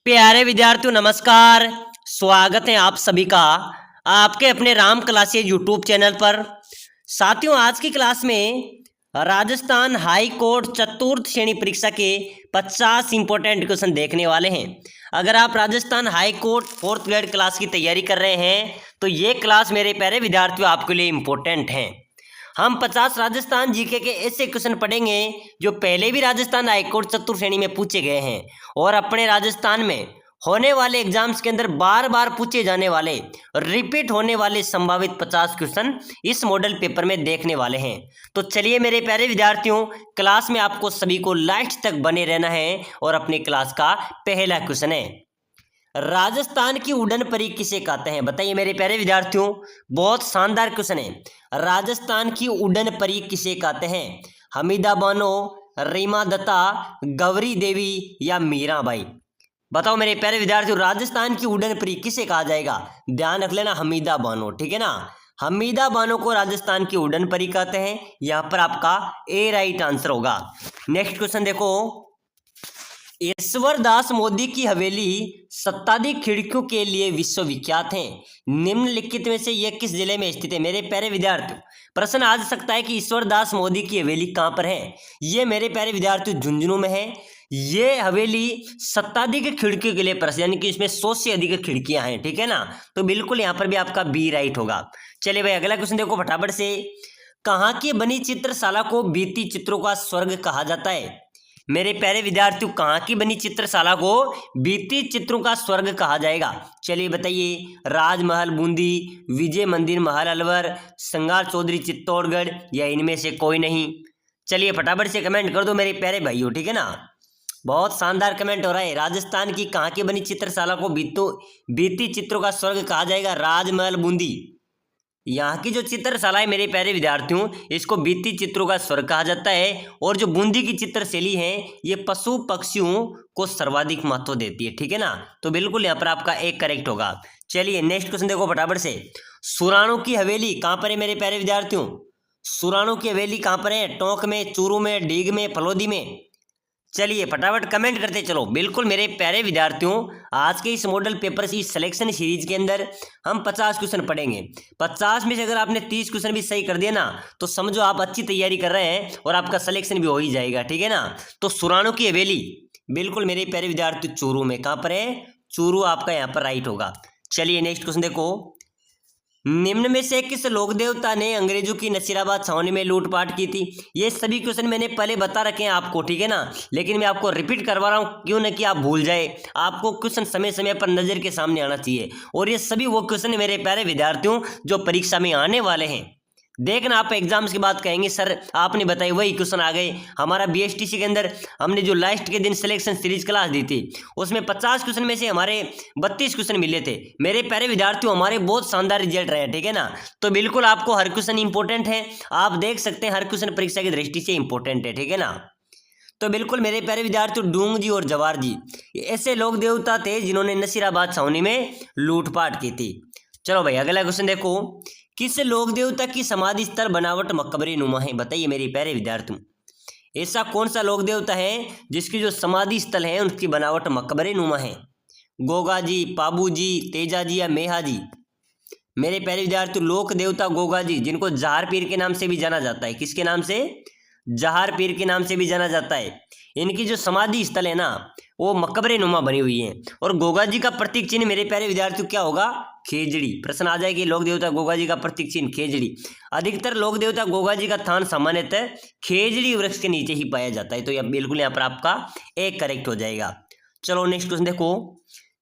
प्यारे विद्यार्थियों नमस्कार। स्वागत है आप सभी का आपके अपने राम क्लासेज यूट्यूब चैनल पर। साथियों आज की क्लास में राजस्थान हाई कोर्ट चतुर्थ श्रेणी परीक्षा के 50 इंपॉर्टेंट क्वेश्चन देखने वाले हैं। अगर आप Rajasthan high court fourth grade class की तैयारी कर रहे हैं तो ये क्लास मेरे प्यारे विद्यार्थियों आपके लिए इम्पोर्टेंट हैं। हम 50 राजस्थान जीके के ऐसे क्वेश्चन पढ़ेंगे जो पहले भी राजस्थान हाईकोर्ट चतुर्थ श्रेणी में पूछे गए हैं और अपने राजस्थान में होने वाले एग्जाम्स के अंदर बार बार पूछे जाने वाले रिपीट होने वाले संभावित 50 क्वेश्चन इस मॉडल पेपर में देखने वाले हैं। तो चलिए मेरे प्यारे विद्यार्थियों, क्लास में आपको सभी को लास्ट तक बने रहना है और अपनी क्लास का पहला क्वेश्चन है, राजस्थान की उड़न परी किसे कहते हैं? बताइए मेरे प्यारे विद्यार्थियों, बहुत शानदार क्वेश्चन है। राजस्थान की उड़न परी किसे कहते हैं? हमीदा बानो, रीमा दत्ता, गौरी देवी या मीराबाई? बताओ मेरे प्यारे विद्यार्थियों, राजस्थान की उड़न परी किसे कहा जाएगा? ध्यान रख लेना, हमीदा बानो, ठीक है ना। हमीदा बानो को राजस्थान की उड़न परी कहते हैं। यहां पर आपका ए राइट आंसर होगा। नेक्स्ट क्वेश्चन देखो, ईश्वर दास मोदी की हवेली सत्ताधिक खिड़कियों के लिए विश्वविख्यात है। निम्नलिखित में से यह किस जिले में स्थित है? मेरे प्यारे विद्यार्थियों, प्रश्न आ सकता है कि ईश्वर दास मोदी की हवेली कहाँ पर है। ये मेरे प्यारे विद्यार्थियों झुंझुनू में है। ये हवेली सत्ताधिक खिड़कियों के लिए प्रसिद्ध, यानी कि इसमें 100 से अधिक खिड़कियां हैं, ठीक है ना। तो बिल्कुल यहाँ पर भी आपका बी राइट होगा। चलिए भाई अगला क्वेश्चन देखो फटाफट से। कहाँ की बनी चित्रशाला को बीती चित्रों का स्वर्ग कहा जाता है? मेरे प्यारे विद्यार्थियों, कहाँ की बनी चित्रशाला को बीती चित्रों का स्वर्ग कहा जाएगा? चलिए बताइए, राजमहल बूंदी, विजय मंदिर महल अलवर, श्रृंगार चौधरी चित्तौड़गढ़ या इनमें से कोई नहीं? चलिए फटाफट से कमेंट कर दो मेरे प्यारे भाइयों, ठीक है ना। बहुत शानदार कमेंट हो रहा है। राजस्थान की कहाँ की बनी चित्रशाला को बीती चित्रों का स्वर्ग कहा जाएगा? राजमहल बूंदी। यहाँ की जो चित्रशाला है मेरे प्यारे विद्यार्थियों, इसको बीती चित्रों का स्वर्ग कहा जाता है। और जो बूंदी की चित्रशैली है ये पशु पक्षियों को सर्वाधिक महत्व देती है, ठीक है ना। तो बिल्कुल यहाँ पर आपका एक करेक्ट होगा। चलिए नेक्स्ट क्वेश्चन देखो फटाफट से। सुराणों की हवेली कहाँ पर है मेरे प्यारे विद्यार्थियों? सुराणों की हवेली कहाँ पर है? टोंक में, चूरू में, डीग में, फलोदी में? चलिए फटाफट कमेंट करते चलो। बिल्कुल मेरे प्यारे विद्यार्थियों, आज के इस मॉडल पेपर की सिलेक्शन सीरीज के अंदर हम 50 क्वेश्चन पढ़ेंगे। 50 में से अगर आपने 30 क्वेश्चन भी सही कर दिया ना तो समझो आप अच्छी तैयारी कर रहे हैं और आपका सिलेक्शन भी हो ही जाएगा, ठीक है ना। तो सुराणों की हवेली बिल्कुल मेरे प्यारे विद्यार्थी चूरू में। कहाँ पर है? चूरू आपका यहाँ पर राइट होगा। चलिए नेक्स्ट क्वेश्चन देखो, निम्न में से किस लोक देवता ने अंग्रेजों की नसीराबाद छावनी में लूटपाट की थी? ये सभी क्वेश्चन मैंने पहले बता रखे हैं आपको, ठीक है ना, लेकिन मैं आपको रिपीट करवा रहा हूँ क्यों न कि आप भूल जाए। आपको क्वेश्चन समय समय पर नजर के सामने आना चाहिए और ये सभी वो क्वेश्चन मेरे प्यारे विद्यार्थियों जो परीक्षा में आने वाले हैं। देखना आप एग्जाम्स की बात कहेंगे सर आपने बताई वही क्वेश्चन आ गए। हमारा बीएसटीसी के अंदर हमने जो लास्ट के दिन सिलेक्शन सीरीज क्लास दी थी उसमें 50 क्वेश्चन में से हमारे 32 क्वेश्चन मिले थे। मेरे प्यारे विद्यार्थियों हमारे बहुत शानदार रिजल्ट रहे, ठीक है ना। तो बिल्कुल आपको हर क्वेश्चन इंपॉर्टेंट है, आप देख सकते हैं हर क्वेश्चन परीक्षा की दृष्टि से इंपॉर्टेंट है, ठीक है ना। तो बिल्कुल मेरे प्यारे विद्यार्थियों, डूंग जी और जवार जी ऐसे लोक देवता थे जिन्होंने नसीराबाद छावनी में लूटपाट की थी। चलो भाई अगला क्वेश्चन देखो, किस लोक देवता की समाधि स्थल बनावट मकबरे नुमा है? बताइए मेरे प्यारे विद्यार्थियों, ऐसा कौन सा लोक देवता है जिसकी जो समाधि स्थल है उनकी बनावट मकबरे नुमा है? गोगा जी, पाबू जी, तेजा जी या मेहा जी? मेरे प्यारे विद्यार्थियों, लोक देवता गोगा जी, जिनको जहार पीर के नाम से भी जाना जाता है। किसके नाम से? जहार पीर के नाम से भी जाना जाता है। इनकी जो समाधि स्थल है ना वो मकबरे नुमा बनी हुई है। और गोगा जी का प्रतीक चिन्ह मेरे प्यारे विद्यार्थियों क्या होगा? खेजड़ी। प्रश्न आ जाएगी, लोक देवता गोगा जी का प्रतीक चिन्ह खेजड़ी। अधिकतर लोक देवता गोगा जी का स्थान सामान्यतः खेजड़ी वृक्ष के नीचे ही पाया जाता है। तो यह बिल्कुल यहाँ पर आपका एक करेक्ट हो जाएगा। चलो नेक्स्ट क्वेश्चन देखो,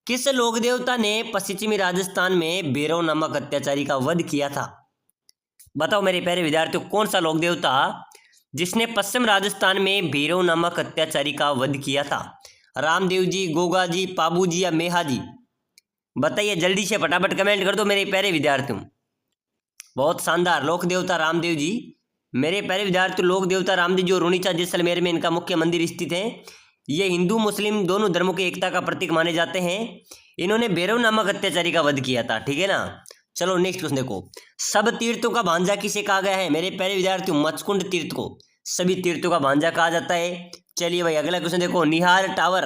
किस लोक देवता ने पश्चिमी राजस्थान में भैरव नामक अत्याचारी का वध किया था? बताओ मेरे प्यारे विद्यार्थियों, कौन सा लोक देवता जिसने पश्चिम राजस्थान में भैरव नामक अत्याचारी का वध किया था? रामदेव जी, गोगा जी, पाबू जी या मेहा जी? बताइए जल्दी से फटाफट कमेंट कर दो मेरे प्यारे विद्यार्थियों। बहुत शानदार, लोक देवता रामदेव जी। मेरे प्यारे विद्यार्थियों, लोक देवता रामदेव जो रुणीचा जैसलमेर में इनका मुख्य मंदिर स्थित है। ये हिंदू मुस्लिम दोनों धर्मों की एकता का प्रतीक माने जाते हैं। इन्होंने भैरव नामक अत्याचारी का वध किया था, ठीक है ना। चलो नेक्स्ट क्वेश्चन देखो, सब तीर्थों का भांजा किसे कहा गया है? मेरे प्यारे विद्यार्थियों, मचकुंड तीर्थ को सभी तीर्थों का भांजा कहा जाता है। चलिए भाई अगला क्वेश्चन देखो, निहार टावर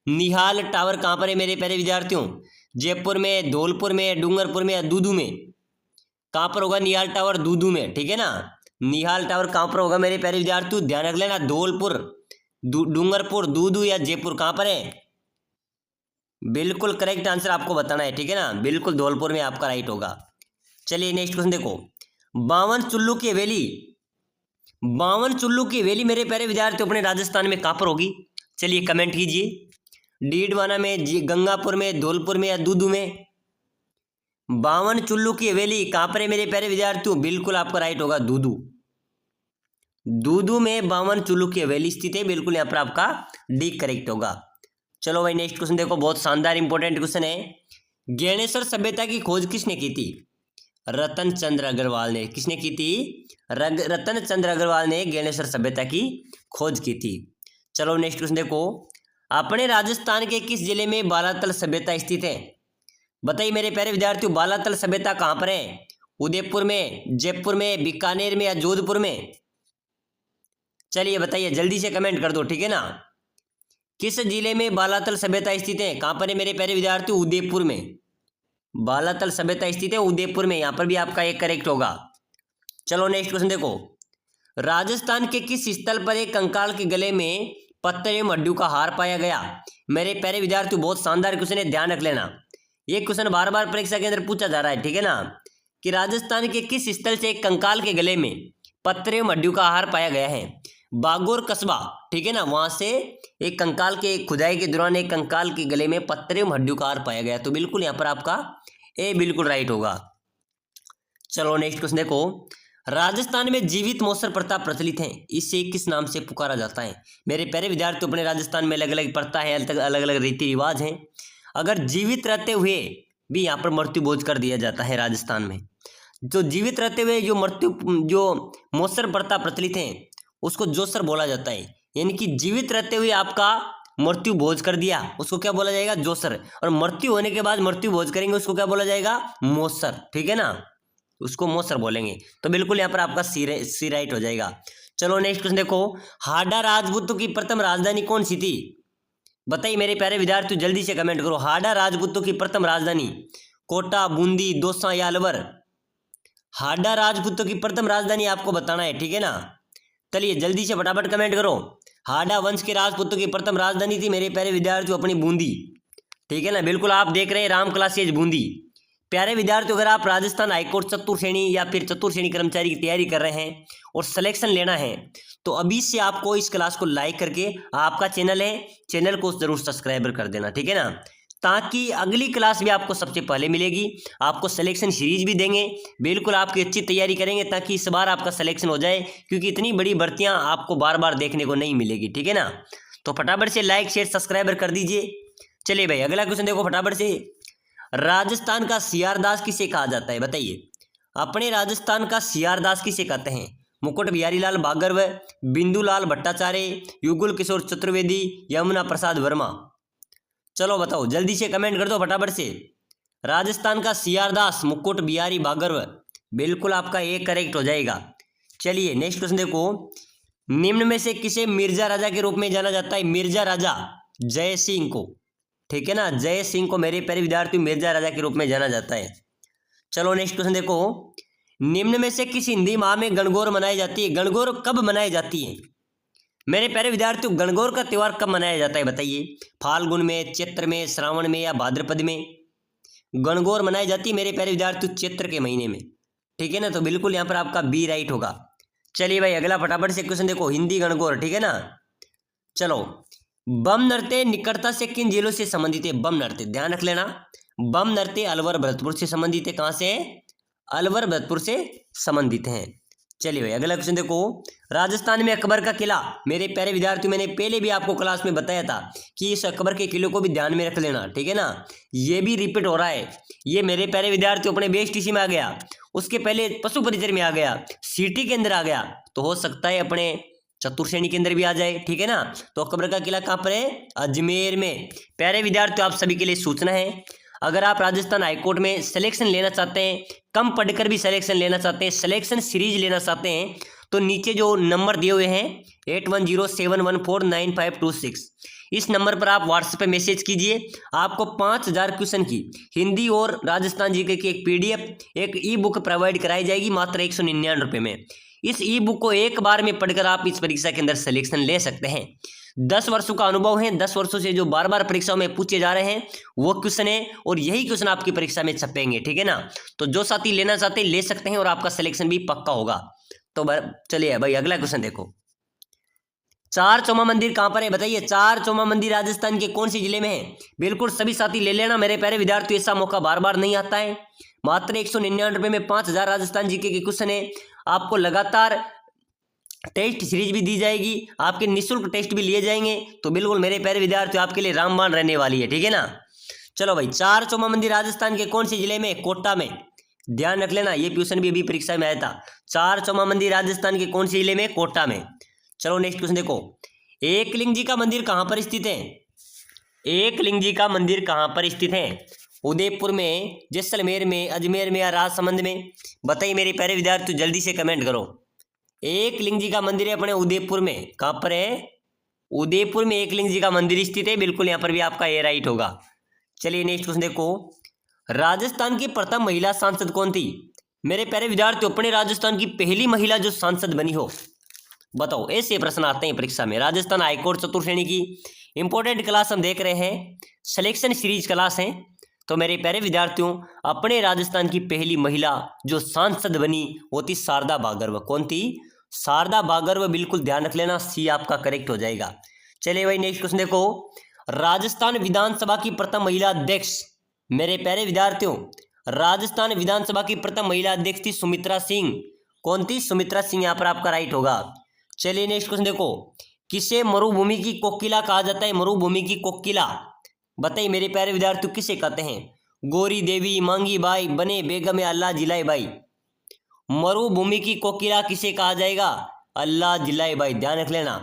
निहाल टावर कहाँ पर है मेरे प्यारे विद्यार्थियों? जयपुर में, धौलपुर में, डूंगरपुर में या दूदू में? कहाँ पर होगा निहाल टावर? दूदू में, ठीक है ना। निहाल टावर कहाँ पर होगा मेरे प्यारे विद्यार्थियों? ध्यान रख लेना, धौलपुर, डूंगरपुर, दूदू या जयपुर, कहाँ पर है? बिल्कुल करेक्ट आंसर आपको बताना है, ठीक है ना। बिल्कुल धौलपुर में आपका राइट होगा। चलिए नेक्स्ट क्वेश्चन देखो। बावन चुल्लू की हवेली, बावन चुल्लू की हवेली मेरे प्यारे विद्यार्थियों अपने राजस्थान में कहाँ पर होगी? चलिए कमेंट कीजिए। डीडवाना में, गंगापुर में, धौलपुर में या दूदू में? बावन चुल्लू की हवेली कहाँ पर है मेरे प्यारे विद्यार्थियों? बिल्कुल आपका राइट होगा दूदू। दूदू में बावन चुल्लू की हवेली स्थित है, बिल्कुल यहाँ पर आपका डी करेक्ट होगा। चलो भाई नेक्स्ट क्वेश्चन देखो, बहुत शानदार इंपॉर्टेंट क्वेश्चन है। ज्ञानेश्वर सभ्यता की खोज किसने की थी? रतन चंद्र अग्रवाल ने। किसने की थी? रतन चंद्र अग्रवाल ने ज्ञानेश्वर सभ्यता की खोज की थी। चलो नेक्स्ट क्वेश्चन देखो। अपने राजस्थान के किस जिले में बालातल सभ्यता स्थित है? बताइए मेरे प्यारे विद्यार्थियों, बालातल सभ्यता कहाँ पर है? उदयपुर में, जयपुर में, बीकानेर में या जोधपुर में? चलिए बताइए, जल्दी से कमेंट कर दो, ठीक है ना। किस जिले में बालातल सभ्यता स्थित है? कहाँ पर है मेरे प्यारे विद्यार्थियों? उदयपुर में। बालातल सभ्यता स्थित है उदयपुर में, यहाँ पर भी आपका एक करेक्ट होगा। चलो नेक्स्ट क्वेश्चन देखो। राजस्थान के किस स्थल पर एक कंकाल के गले में पत्थर एवं हड्डियों का हार पाया गया? मेरे प्यारे विद्यार्थियों बहुत शानदार क्वेश्चन है, ध्यान रख लेना। ये क्वेश्चन बार बार परीक्षा के अंदर पूछा जा रहा है, ठीक है ना, कि राजस्थान के किस स्थल से एक कंकाल के गले में पत्थर एवं हड्डियों का हार पाया गया है? बागोर कस्बा, ठीक है ना, वहां से एक कंकाल के खुदाई के दौरान एक कंकाल के गले में पत्थर एवं हड्डियों का हार पाया गया। तो बिल्कुल यहाँ पर आपका ए बिल्कुल राइट होगा। चलो नेक्स्ट क्वेश्चन देखो। राजस्थान में जीवित मौसर प्रथा प्रचलित है, इसे किस नाम से पुकारा जाता है? मेरे प्यारे विद्यार्थी अपने राजस्थान में अलग अलग प्रथा है, अलग अलग रीति रिवाज हैं। अगर जीवित रहते हुए भी यहाँ पर मृत्यु भोज कर दिया जाता है राजस्थान में, जो जीवित रहते हुए जो मौसर प्रथा प्रचलित है उसको जोसर बोला जाता है। यानी कि जीवित रहते हुए आपका मृत्यु भोज कर दिया उसको क्या बोला जाएगा? जोसर। और मृत्यु होने के बाद मृत्यु भोज करेंगे उसको क्या बोला जाएगा? मौसर, ठीक है ना, उसको मौसर बोलेंगे। तो बिल्कुल यहाँ पर आपका सी राइट हो जाएगा। चलो नेक्स्ट क्वेश्चन देखो। हाड़ा राजपूतों की प्रथम राजधानी कौन सी थी? बताइए मेरे प्यारे विद्यार्थी, जल्दी से कमेंट करो। हाड़ा राजपूतों की प्रथम राजधानी कोटा, बूंदी, दौसा या अलवर? हाड़ा राजपूतों की प्रथम राजधानी आपको बताना है, ठीक है ना। चलिए जल्दी से फटाफट कमेंट करो। हाड़ा वंश के राजपूतों की प्रथम राजधानी थी मेरे प्यारे विद्यार्थियों अपनी बूंदी, ठीक है ना। बिल्कुल आप देख रहे हैं राम क्लासेज बूंदी। प्यारे विद्यार्थियों, अगर आप राजस्थान हाईकोर्ट चतुर्थ श्रेणी या फिर चतुर्थ श्रेणी कर्मचारी की तैयारी कर रहे हैं और सिलेक्शन लेना है तो अभी से आपको इस क्लास को लाइक करके, आपका चैनल है, चैनल को जरूर सब्सक्राइब कर देना, ठीक है ना, ताकि अगली क्लास भी आपको सबसे पहले मिलेगी। आपको सिलेक्शन सीरीज भी देंगे, बिल्कुल आपकी अच्छी तैयारी करेंगे ताकि इस बार आपका सिलेक्शन हो जाए, क्योंकि इतनी बड़ी भर्तियां आपको बार बार देखने को नहीं मिलेगी, ठीक है ना। तो फटाफट से लाइक शेयर सब्सक्राइबर कर दीजिए। चलिए भाई अगला क्वेश्चन देखो फटाफट से। राजस्थान का सियारदास किसे कहा जाता है? बताइए। अपने राजस्थान का सियारदास किसे कहते हैं? मुकुट बिहारी लाल भार्गव, बिंदुलाल भट्टाचार्य, युगल किशोर चतुर्वेदी, यमुना प्रसाद वर्मा? चलो बताओ, जल्दी से कमेंट कर दो फटाफट से। राजस्थान का सियारदास मुकुट बिहारी भार्गव, बिल्कुल आपका एक करेक्ट हो जाएगा। चलिए नेक्स्ट क्वेश्चन देखो। निम्न में से किसे मिर्जा राजा के रूप में जाना जाता है? मिर्जा राजा जय सिंह को, ठीक है ना, जय सिंह को मेरे प्यारे विद्यार्थी मिर्जा राजा के रूप में जाना जाता है। चलो नेक्स्ट क्वेश्चन देखो। निम्न में से किस हिंदी माह में गणगौर मनाई जाती है? गणगौर कब मनाई जाती है मेरे प्यारे विद्यार्थियों? गणगौर का त्योहार कब मनाया जाता है बताइए। फाल्गुन में, चैत्र में, श्रावण में या भाद्रपद में? गणगौर मनाई जाती है मेरे प्यारे विद्यार्थियों चैत्र के महीने में, ठीक है ना। तो बिल्कुल यहाँ पर आपका बी राइट होगा। चलिए भाई अगला फटाफट से क्वेश्चन देखो। हिंदी गणगौर, ठीक है ना। चलो, बम नृत्य निकटता से किन जिलों से संबंधित है? बम नृत्य ध्यान रख लेना, बम नृत्य अलवर भरतपुर से संबंधित है। कहाँ से? अलवर भरतपुर से संबंधित हैं। चलिए भाई अगला क्वेश्चन देखो। राजस्थान में अकबर का किला, मेरे प्यारे विद्यार्थियों मैंने पहले भी आपको क्लास में बताया था कि इस अकबर के किले को भी ध्यान में रख लेना, ठीक है ना। ये भी रिपीट हो रहा है, ये मेरे प्यारे विद्यार्थियों अपने बेएसटीसी में आ गया, उसके पहले पशु परिचर में आ गया, सिटी के अंदर आ गया, तो हो सकता है अपने चतुर्थ श्रेणी के अंदर भी आ जाए, ठीक है ना। तो अकबर का किला कहाँ पर है? अजमेर में। प्यारे विद्यार्थियों आप सभी के लिए सूचना है, अगर आप राजस्थान हाईकोर्ट में सिलेक्शन लेना चाहते हैं, कम पढ़कर भी सिलेक्शन लेना चाहते हैं, सिलेक्शन सीरीज लेना चाहते हैं, तो नीचे जो नंबर दिए हुए हैं 8107149526, इस नंबर पर आप व्हाट्सएप पे मैसेज कीजिए। आपको 5000 क्वेश्चन की हिंदी और राजस्थान जीके की एक पीडीएफ, एक ई बुक प्रोवाइड कराई जाएगी मात्र 199 रुपये में। इस ई बुक को एक बार में पढ़कर आप इस परीक्षा के अंदर सिलेक्शन ले सकते हैं। 10 वर्षों का अनुभव है, 10 वर्षों से जो बार बार परीक्षाओं में पूछे जा रहे हैं वो क्वेश्चन है, और यही क्वेश्चन आपकी परीक्षा में छपेंगे, ठीक है ना। तो जो साथी लेना चाहते हैं ले सकते हैं और आपका सिलेक्शन भी पक्का होगा। तो चलिए भाई अगला क्वेश्चन देखो। चार चौमा मंदिर कहाँ पर है बताइए। चार चौमा मंदिर राजस्थान के कौन से जिले में है। बिल्कुल सभी साथी ले लेना मेरे प्यारे विद्यार्थियों, ऐसा मौका बार बार नहीं आता है। मात्र 199 रुपये में 5000 राजस्थान जीके के क्वेश्चन है। आपको लगातार टेस्ट सीरीज भी दी जाएगी, आपके निःशुल्क टेस्ट भी लिए जाएंगे। तो बिल्कुल मेरे प्यारे विद्यार्थियों आपके लिए रामबाण रहने वाली है, ठीक है ना। चलो भाई, चार चौमा मंदिर राजस्थान के कौन से जिले में। कोटा में। ध्यान रख लेना, ये क्वेश्चन भी अभी परीक्षा में आया था। चार चौमा मंदिर राजस्थान के कौन से जिले में। कोटा में। चलो नेक्स्ट क्वेश्चन देखो। एकलिंग जी का मंदिर कहाँ पर स्थित है। एकलिंग जी का मंदिर कहाँ पर स्थित है। उदयपुर में, जैसलमेर में, अजमेर में या राजसमंद में। बताइए मेरे प्यारे विद्यार्थी, जल्दी से कमेंट करो। एकलिंग जी का मंदिर है अपने उदयपुर में। कहाँ पर है। उदयपुर में एकलिंग जी का मंदिर स्थित है। बिल्कुल यहाँ पर भी आपका ए राइट होगा। चलिए नेक्स्ट क्वेश्चन देखो। राजस्थान की प्रथम महिला सांसद कौन थी। मेरे प्यारे विद्यार्थियों, अपने राजस्थान की पहली महिला जो सांसद बनी हो बताओ। ऐसे प्रश्न आते हैं परीक्षा में। राजस्थान हाईकोर्ट चतुर्थ श्रेणी की इंपॉर्टेंट क्लास हम देख रहे हैं, सिलेक्शन सीरीज क्लास है। तो मेरे प्यारे विद्यार्थियों, अपने राजस्थान की पहली महिला जो सांसद बनी वो थी शारदा भार्गव। कौन थी। शारदा भार्गव। बिल्कुल ध्यान रख लेना, सी आपका करेक्ट हो जाएगा। चलिए भाई नेक्स्ट क्वेश्चन देखो। राजस्थान विधानसभा की प्रथम महिला अध्यक्ष। मेरे प्यारे विद्यार्थियों, राजस्थान विधानसभा की प्रथम महिला अध्यक्ष थी सुमित्रा सिंह। कौन थी। सुमित्रा सिंह। यहाँ पर आपका राइट होगा। चलिए नेक्स्ट क्वेश्चन देखो। किसे मरुभूमि की कोकिला कहा जाता है। मरुभूमि की कोकिला बताइए मेरे प्यारे विद्यार्थियों, किसे कहते हैं। गौरी देवी, मांगी बाई, बने बेगम या अल्लाह जिलाई बाई। मरुभूमि की कोकिला किसे कहा जाएगा। अल्लाह जिलाई बाई। ध्यान रख लेना,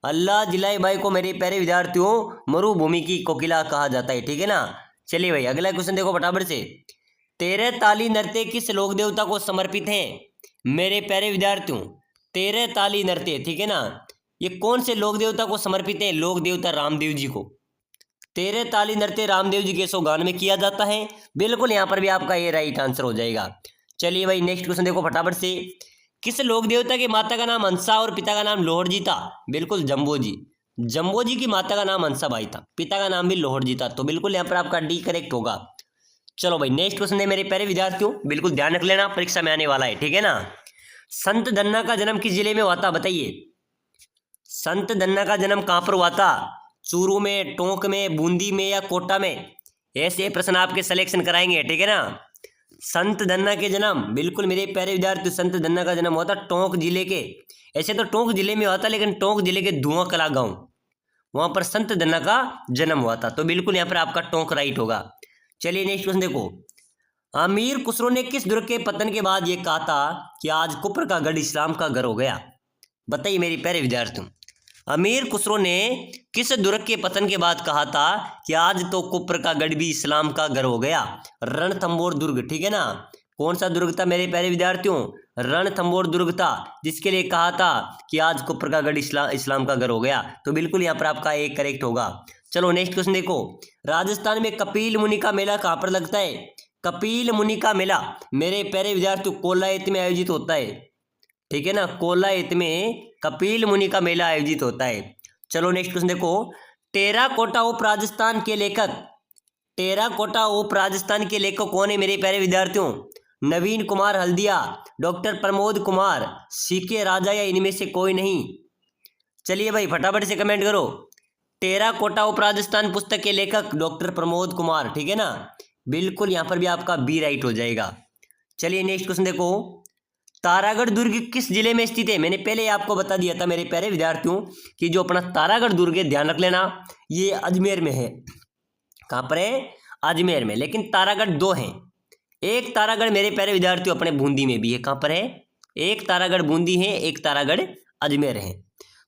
अल्लाह जिलाई बाई को मेरे प्यारे विद्यार्थियों मरुभूमि की कोकिला कहा जाता है, ठीक है ना। चलिए भाई अगला क्वेश्चन देखो फटाफट से। 13 ताली नृत्य किस लोक देवता को समर्पित है। मेरे प्यारे विद्यार्थियों, 13 ताली नृत्य, ठीक है ना, ये कौन से लोक देवता को समर्पित है। लोक देवता रामदेव जी को। 13 ताली नृत्य रामदेव जी के सौगान में किया जाता है। बिल्कुल यहाँ पर भी आपका ये राइट आंसर हो जाएगा। चलिए भाई नेक्स्ट क्वेश्चन देखो फटाफट से। किस लोक देवता के माता का नाम हंसा और पिता का नाम लोहड़ जी था। बिल्कुल जम्बो जी। जम्बो जी की माता का नाम हंसा बाई था, पिता का नाम भी लोहड़ जी था। तो बिल्कुल यहाँ पर आपका डी करेक्ट होगा। चलो भाई नेक्स्ट क्वेश्चन है मेरे प्यारे विद्यार्थियों, बिल्कुल ध्यान रख लेना, परीक्षा में आने वाला है, ठीक है ना। संत धन्ना का जन्म किस जिले में हुआ था बताइए। संत धन्ना का जन्म कहाँ पर हुआ था। चूरू में, टोंक में, बूंदी में या कोटा में। ऐसे प्रश्न आपके सिलेक्शन कराएंगे, ठीक है ना। संत धन्ना के जन्म, बिल्कुल मेरे प्यारे विद्यार्थी, संत धन्ना का जन्म हुआ था टोंक जिले के। ऐसे तो टोंक जिले में हुआ था, लेकिन टोंक जिले के धुआं कला गांव, वहां पर संत धन्ना का जन्म हुआ था। तो बिल्कुल यहाँ पर आपका टोंक राइट होगा। चलिए नेक्स्ट क्वेश्चन देखो। अमीर खुसरो ने किस दुर्ग के पतन के बाद ये कहा था कि आज कुफर का गढ़ इस्लाम का घर हो गया। बताइए मेरे प्यारे विद्यार्थियों, अमीर खुसरो ने किस दुर्ग के पतन के बाद कहा था कि आज तो कुफर का गढ़ भी इस्लाम का घर हो गया। रणथंबोर दुर्ग, ठीक है ना। कौन सा दुर्ग था मेरे प्यारे विद्यार्थियों। रणथंबोर दुर्ग था, जिसके लिए कहा था कि आज कुफर का गढ़ इस्लाम का घर हो गया। तो बिल्कुल यहाँ पर आपका एक करेक्ट होगा। चलो नेक्स्ट क्वेश्चन देखो। राजस्थान में कपिल मुनि का मेला कहाँ पर लगता है। कपिल मुनि का मेला मेरे प्यारे विद्यार्थियों कोलायत में आयोजित होता है, ठीक है ना। कोलायत में कपिल मुनि का मेला आयोजित होता है। चलो नेक्स्ट क्वेश्चन देखो। टेराकोटा ऑफ राजस्थान के लेखक, टेराकोटा ऑफ राजस्थान के लेखक कौन है मेरे प्यारे विद्यार्थियों। नवीन कुमार हल्दिया, डॉक्टर प्रमोद कुमार, सीके राजा या इनमें से कोई नहीं। चलिए भाई फटाफट से कमेंट करो। टेराकोटा ऑफ राजस्थान पुस्तक के लेखक डॉक्टर प्रमोद कुमार, ठीक है ना। बिल्कुल यहाँ पर भी आपका बी राइट हो जाएगा। चलिए नेक्स्ट क्वेश्चन देखो। तारागढ़ दुर्ग किस जिले में स्थित है। मैंने पहले आपको बता दिया था मेरे प्यारे विद्यार्थियों कि जो अपना तारागढ़ दुर्ग है, ध्यान रख लेना, ये अजमेर में है। कहाँ पर है। अजमेर में। लेकिन तारागढ़ दो हैं। एक तारागढ़ मेरे प्यारे विद्यार्थियों अपने बूंदी में भी है। कहाँ पर है। एक तारागढ़ बूंदी है, एक तारागढ़ अजमेर है।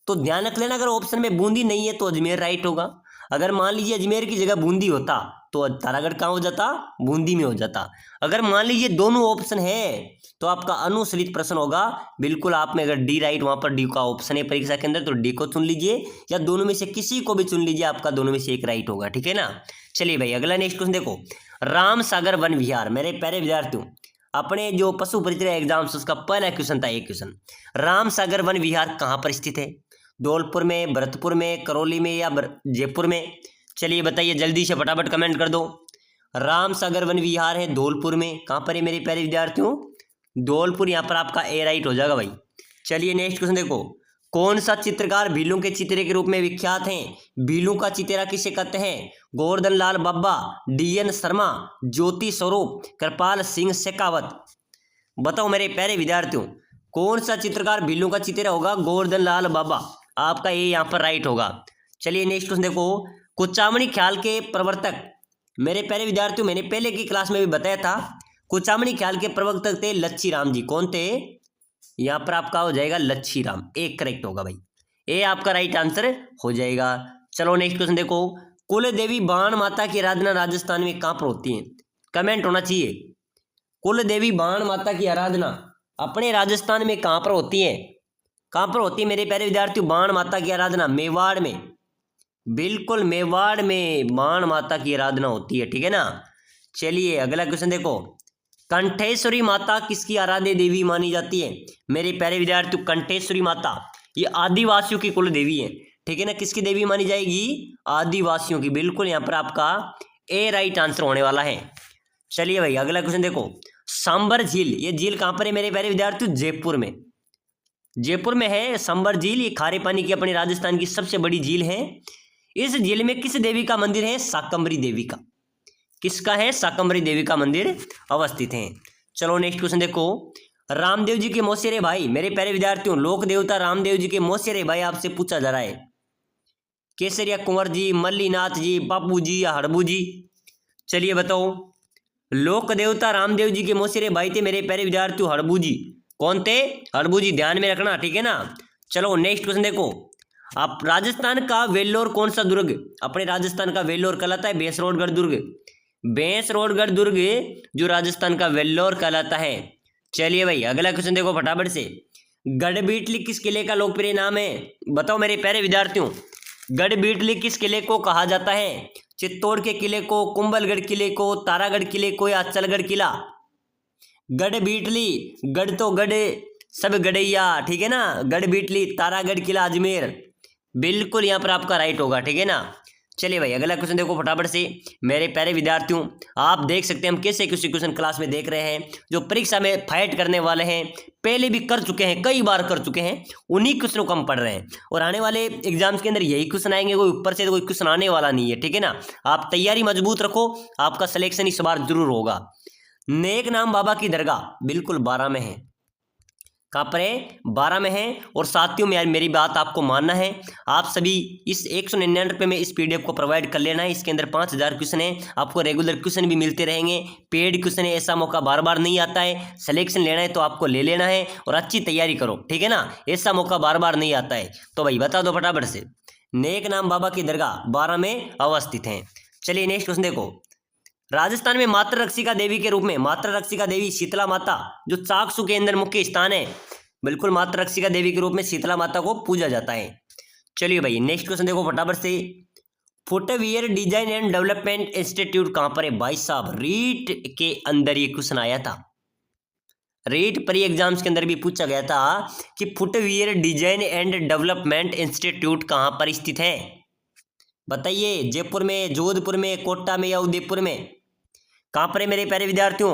तो ध्यान रख लेना, अगर ऑप्शन में बूंदी नहीं है तो अजमेर राइट होगा, अगर मान लीजिए अजमेर की जगह बूंदी होता तो तारागढ़ कहाँ हो जाता, बूंदी में हो जाता। अगर मान लीजिए दोनों ऑप्शन है तो आपका अनुशलित प्रश्न होगा। बिल्कुल आप में अगर डी राइट, वहां पर डी का ऑप्शन है परीक्षा के अंदर, तो डी को चुन लीजिए, या दोनों में से किसी को भी चुन लीजिए, आपका दोनों में से एक राइट होगा। ठीक है ना। चलिए भाई अगला नेक्स्ट क्वेश्चन देखो, राम सागर वन विहार। मेरे प्यारे विद्यार्थियों, अपने जो पशु परिचय एग्जाम्स उसका पहला क्वेश्चन था, एक क्वेश्चन, राम सागर वन विहार कहाँ पर स्थित है? धौलपुर में, भरतपुर में, करौली में या जयपुर में? चलिए बताइए जल्दी से, फटाफट कमेंट कर दो। राम सागर वन विहार है धौलपुर में। कहाँ पर है मेरे प्यारे विद्यार्थियों? धौलपुर। यहाँ पर आपका ए राइट हो जाएगा भाई। चलिए नेक्स्ट क्वेश्चन देखो, कौन सा चित्रकार भीलू के चित्रे के रूप में विख्यात हैं? भीलू का चित्रा किसे कहते हैं? गोवर्धन लाल बब्बा, DN शर्मा, ज्योति स्वरूप, कृपाल सिंह शेखावत। बताओ मेरे प्यारे विद्यार्थियों, कौन सा चित्रकार भीलू का चित्रा होगा? गोवर्धन लाल बब्बा। आपका ये यहाँ पर राइट होगा। चलिए नेक्स्ट क्वेश्चन देखो, कुचामणी ख्याल के प्रवर्तक। मेरे प्यारे विद्यार्थियों, मैंने पहले की क्लास में भी बताया था, कुचामणी ख्याल के प्रवर्तक थे लच्छी राम जी। कौन थे? यहाँ पर आपका हो जाएगा लच्छी राम, एक करेक्ट होगा भाई, ये आपका राइट आंसर हो जाएगा। चलो नेक्स्ट क्वेश्चन देखो, कुल देवी बाण माता की आराधना राजस्थान में कहाँ पर होती है? कमेंट होना चाहिए। कुल देवी बाण माता की आराधना अपने राजस्थान में कहाँ पर होती है? कहाँ पर होती है मेरे प्यारे विद्यार्थियों बाण माता की आराधना? मेवाड़ में। बिल्कुल मेवाड़ में बाण माता की आराधना होती है। ठीक है ना। चलिए अगला क्वेश्चन देखो, कंठेश्वरी माता किसकी आराध्य देवी मानी जाती है? मेरे प्यारे विद्यार्थियों, कंठेश्वरी माता ये आदिवासियों की कुल देवी है। ठीक है ना। किसकी देवी मानी जाएगी? आदिवासियों की। बिल्कुल यहाँ पर आपका ए राइट आंसर होने वाला है। चलिए भाई अगला क्वेश्चन देखो, सांबर झील, ये झील कहाँ पर है मेरे प्यारे विद्यार्थियों? जयपुर में। जयपुर में है सांबर झील। ये खारे पानी की अपने राजस्थान की सबसे बड़ी झील है। इस झील में किस देवी का मंदिर है? शाकंभरी देवी का। किसका है? शाकंभरी देवी का मंदिर अवस्थित है। चलो नेक्स्ट क्वेश्चन देखो, रामदेव जी के मौसेरे भाई। मेरे प्यारे विद्यार्थियों, लोक देवता रामदेव जी के मौसेरे भाई आपसे पूछा जा रहा है। केसरिया कुंवर जी, मल्लीनाथ जी, बापू जी या हड़बू जी? चलिए बताओ। लोक देवता रामदेव जी के मौसेरे भाई थे मेरे प्यारे विद्यार्थियों हड़बू जी। कौन थे? हड़बू जी, ध्यान में रखना। ठीक है ना। चलो नेक्स्ट क्वेश्चन देखो, आप राजस्थान का वेल्लोर कौन सा दुर्ग? अपने राजस्थान का वेल्लोर कहलाता है भैंसरोडगढ़ दुर्ग। भैंसरोडगढ़ दुर्ग जो राजस्थान का वेल्लोर कहलाता है। चलिए भाई अगला क्वेश्चन देखो फटाफट से, गढ़बीटली किस किले का लोकप्रिय नाम है? बताओ मेरे प्यारे विद्यार्थियों, गढ़बीटली किस किले को कहा जाता है? चित्तौड़ के किले को, कुंभलगढ़ किले को, तारागढ़ किले को या अचलगढ़ किला? गढ़बीटली, गढ़ तो गढ़ सब गढ़ैया। ठीक है ना। गढ़बीटली, तारागढ़ किला, अजमेर। बिल्कुल यहाँ पर आपका राइट होगा। ठीक है ना। चलिए भाई अगला क्वेश्चन देखो फटाफट से मेरे प्यारे विद्यार्थियों, आप देख सकते हैं हम कैसे किसी क्वेश्चन क्लास में देख रहे हैं जो परीक्षा में फाइट करने वाले हैं, पहले भी कर चुके हैं, कई बार कर चुके हैं, उन्हीं क्वेश्चनों को हम पढ़ रहे हैं और आने वाले एग्जाम्स के अंदर यही क्वेश्चन आएंगे, कोई ऊपर से कोई क्वेश्चन आने वाला नहीं है। ठीक है ना। आप तैयारी मजबूत रखो, आपका सिलेक्शन इस बार जरूर होगा। नेक नाम बाबा की दरगाह बिल्कुल 12 में है। कहाँ पर है? 12 में है। और साथियों में यार मेरी बात आपको मानना है, आप सभी इस 199 रुपये में इस PDF को प्रोवाइड कर लेना है। इसके अंदर 5000 क्वेश्चन है, आपको रेगुलर क्वेश्चन भी मिलते रहेंगे, पेड क्वेश्चन है, ऐसा मौका बार बार नहीं आता है। सिलेक्शन लेना है तो आपको ले लेना है और अच्छी तैयारी करो। ठीक है ना। ऐसा मौका बार बार नहीं आता है। तो भाई बता दो फटाफट से, नेक नाम बाबा की दरगाह 12 में अवस्थित है। चलिए नेक्स्ट क्वेश्चन देखो, राजस्थान में मातृ रक्षिका देवी के रूप में, मातृ रक्षिका देवी शीतला माता जो चाकसू के अंदर मुख्य स्थान है, बिल्कुल मातृ रक्षिका देवी के रूप में शीतला माता को पूजा जाता है। चलिए भाई नेक्स्ट क्वेश्चन देखो फटाफट से, footwear design and development institute कहां पर है? भाई साहब रीट के अंदर ये क्वेश्चन आया था, रीट प्री एग्जाम्स के अंदर भी पूछा गया था कि footwear design and development institute कहां पर स्थित है? बताइए, जयपुर में, जोधपुर में, कोटा में या उदयपुर में? कहां पर है मेरे प्यारे विद्यार्थियों?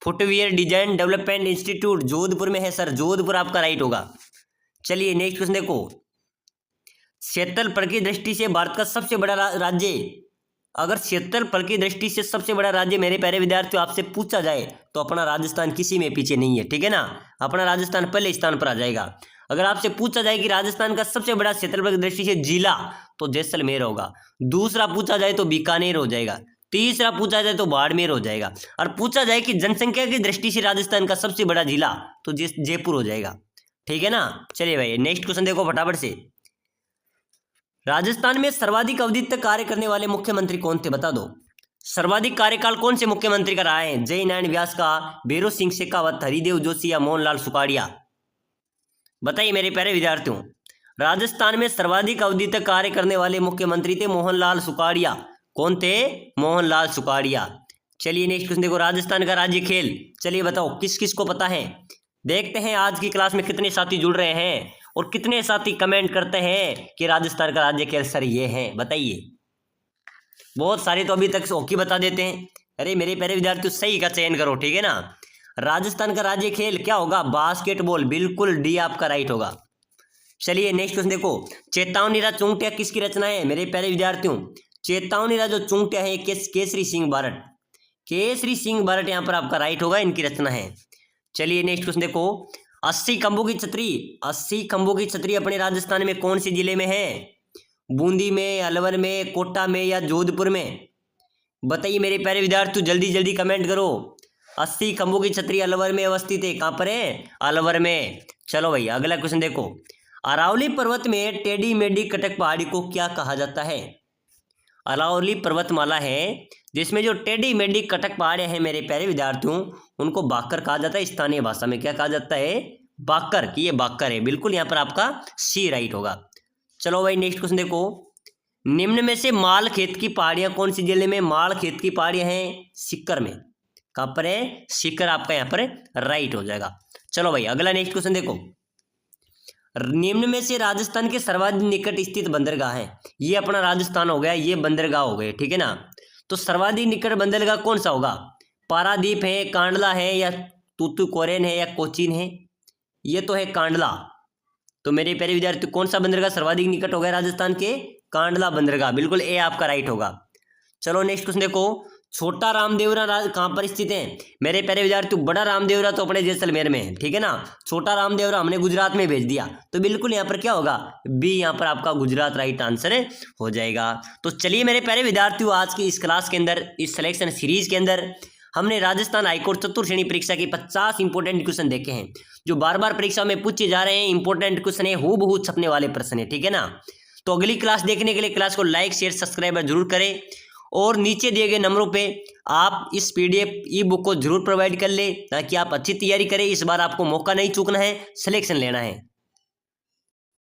Footwear design development institute Jodhpur में है सर, जोधपुर आपका राइट होगा। चलिए नेक्स्ट क्वेश्चन देखो, क्षेत्रफल की दृष्टि से भारत का सबसे बड़ा राज्य, अगर क्षेत्रफल की दृष्टि से सबसे बड़ा राज्य मेरे प्यारे विद्यार्थियों आपसे पूछा जाए तो अपना राजस्थान किसी में पीछे नहीं है। ठीक है ना। अपना राजस्थान पहले स्थान पर आ जाएगा। अगर आपसे पूछा जाए कि राजस्थान का सबसे बड़ा क्षेत्रफल की दृष्टि से जिला, तो जैसलमेर होगा। दूसरा पूछा जाए तो बीकानेर हो जाएगा। तीसरा पूछा जाए तो बाड़मेर हो जाएगा। और पूछा जाए कि जनसंख्या की दृष्टि से राजस्थान का सबसे बड़ा जिला, तो जयपुर हो जाएगा। ठीक है ना। चलिए भाई नेक्स्ट क्वेश्चन देखो फटाफट से, राजस्थान में सर्वाधिक अवधि तक कार्य करने वाले मुख्यमंत्री कौन थे, बता दो। सर्वाधिक कार्यकाल कौन से मुख्यमंत्री का रहा है? जय नारायण व्यास का, भैरों सिंह शेखावत, हरिदेव जोशी या मोहनलाल सुखाड़िया? बताइए मेरे प्यारे विद्यार्थियों। राजस्थान में सर्वाधिक अवधि तक कार्य करने वाले मुख्यमंत्री थे मोहनलाल सुखाड़िया। कौन थे? मोहनलाल सुखाड़िया। चलिए नेक्स्ट क्वेश्चन देखो, राजस्थान का राज्य खेल। चलिए बताओ किस किस को पता है। देखते हैं आज की क्लास में कितने साथी जुड़ रहे हैं और कितने साथी कमेंट करते हैं कि राजस्थान का राज्य खेल सर ये है, बताइए। बहुत सारे तो अभी तक हॉकी बता देते हैं। अरे मेरे प्यारे विद्यार्थियों सही का चयन करो, ठीक है ना। राजस्थान का राज्य खेल क्या होगा? बास्केटबॉल। बिल्कुल डी आपका राइट होगा। चलिए नेक्स्ट क्वेश्चन देखो, चेतावनीरा चुंगटिया किसकी रचना है? मेरे प्यारे विद्यार्थियों चेतावनीरा जो चुंगटिया है केसरी सिंह बारट। केसरी सिंह बारट यहाँ पर आपका राइट होगा, इनकी रचना है। चलिए नेक्स्ट क्वेश्चन देखो, 80 खंभों की छतरी। 80 खंभों की छतरी अपने राजस्थान में कौन से जिले में है? बूंदी में, अलवर में, कोटा में या जोधपुर में? बताइए मेरे प्यारे विद्यार्थियों जल्दी जल्दी कमेंट करो। 80 खंभों की छतरी अलवर में अवस्थित है। कहाँ पर है? अलवर में। चलो भाई अगला क्वेश्चन देखो, अरावली पर्वत में टेढ़ी मेढ़ी कटक पहाड़ी को क्या कहा जाता है? अरावली पर्वतमाला है जिसमें जो टेढ़ी मेढ़ी कटक पहाड़ियां हैं मेरे प्यारे विद्यार्थियों, उनको बाकर कहा जाता है। स्थानीय भाषा में क्या कहा जाता है? बाकर। कि ये बाकर है। बिल्कुल यहाँ पर आपका सी राइट होगा। चलो भाई नेक्स्ट क्वेश्चन देखो, निम्न में से माल खेत की पहाड़ियां कौन सी जिले में? माल खेत की पहाड़ियां हैं सीकर में। कहाँ पर है? सीकर आपका यहाँ पर राइट हो जाएगा। चलो भाई अगला नेक्स्ट क्वेश्चन देखो, निम्न में से राजस्थान के सर्वाधिक निकट स्थित बंदरगाह है। ये अपना राजस्थान हो गया, ये बंदरगाह हो गए, ठीक है ना। तो सर्वाधिक निकट बंदरगाह कौन सा होगा? पारादीप है, कांडला है या तूतुकोरिन है या कोचीन है? ये तो है कांडला। तो मेरे प्यारे विद्यार्थी कौन सा बंदरगाह सर्वाधिक निकट हो गया राजस्थान के? कांडला बंदरगाह। बिल्कुल ए आपका राइट होगा। चलो नेक्स्ट क्वेश्चन देखो, छोटा रामदेवरा कहाँ पर स्थित है? मेरे प्यारे विद्यार्थियों बड़ा रामदेवरा तो अपने जैसलमेर में है, ठीक है ना। छोटा रामदेवरा हमने गुजरात में भेज दिया, तो बिल्कुल यहाँ पर क्या होगा? बी यहाँ पर आपका गुजरात राइट आंसर हो जाएगा। तो चलिए मेरे प्यारे विद्यार्थियों आज की इस क्लास के अंदर, इस सिलेक्शन सीरीज के अंदर हमने राजस्थान हाईकोर्ट चतुर्थ श्रेणी परीक्षा के 50 इंपोर्टेंट क्वेश्चन देखे हैं, जो बार बार परीक्षा में पूछे जा रहे हैं। इंपोर्टेंट क्वेश्चन है, हूबहू छपने वाले प्रश्न है, ठीक है ना। तो अगली क्लास देखने के लिए क्लास को लाइक शेयर सब्सक्राइब जरूर करें और नीचे दिए गए नंबरों पे आप इस PDF ई बुक को जरूर प्रोवाइड कर ले ताकि आप अच्छी तैयारी करें। इस बार आपको मौका नहीं चूकना है, सिलेक्शन लेना है।